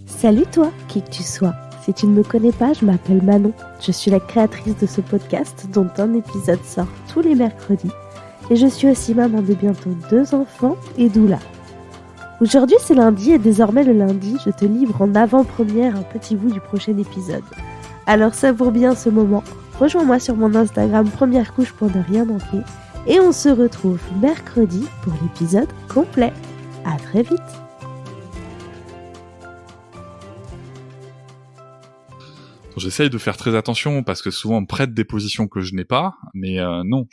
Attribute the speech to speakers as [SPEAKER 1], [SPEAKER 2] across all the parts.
[SPEAKER 1] Salut toi, qui que tu sois. Si tu ne me connais pas, je m'appelle Manon. Je suis la créatrice de ce podcast dont un épisode sort tous les mercredis. Et je suis aussi maman de bientôt 2 enfants et doula. Aujourd'hui c'est lundi et désormais le lundi, je te livre en avant-première un petit bout du prochain épisode. Alors savoure bien ce moment. Rejoins-moi sur mon Instagram Première Couche pour ne rien manquer. Et on se retrouve mercredi pour l'épisode complet. À très vite.
[SPEAKER 2] J'essaye de faire très attention parce que souvent on me prête des positions que je n'ai pas, mais non,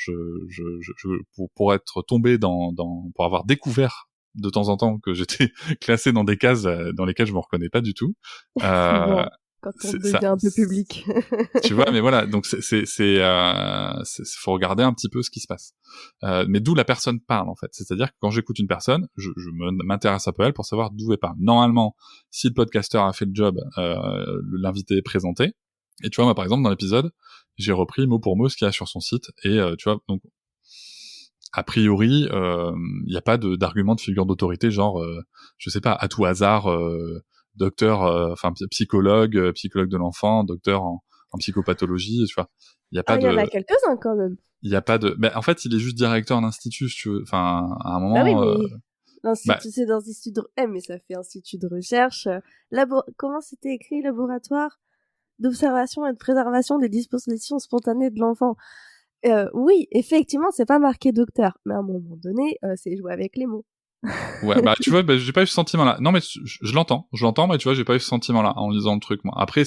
[SPEAKER 2] pour être tombé pour avoir découvert de temps en temps que j'étais classé dans des cases dans lesquelles je me reconnais pas du tout.
[SPEAKER 1] Bon, quand on devient un peu public.
[SPEAKER 2] Tu vois, mais voilà, donc faut regarder un petit peu ce qui se passe. Mais d'où la personne parle en fait. C'est-à-dire que quand j'écoute une personne, je m'intéresse un peu à elle pour savoir d'où elle parle. Normalement, si le podcasteur a fait le job, l'invité est présenté. Et tu vois, moi par exemple dans l'épisode, j'ai repris mot pour mot ce qu'il y a sur son site. Et tu vois, donc a priori, il n'y a pas d'argument de figure d'autorité, genre, je sais pas, à tout hasard. Docteur, psychologue de l'enfant, docteur en psychopathologie, tu vois. Il y a pas
[SPEAKER 1] il y en a quelques-uns quand même.
[SPEAKER 2] Il y a pas de, en fait, il est juste directeur d'institut, si tu veux. Enfin, à un moment.
[SPEAKER 1] Bah oui, mais l'institut, c'est d'institut de, mais ça fait institut de recherche, comment c'était écrit, laboratoire d'observation et de préservation des dispositions spontanées de l'enfant. Oui, effectivement, c'est pas marqué docteur, mais à un moment donné, c'est jouer avec les mots.
[SPEAKER 2] Ouais, tu vois, j'ai pas eu ce sentiment-là. Non, mais je l'entends, mais tu vois, j'ai pas eu ce sentiment-là en lisant le truc, moi. Après,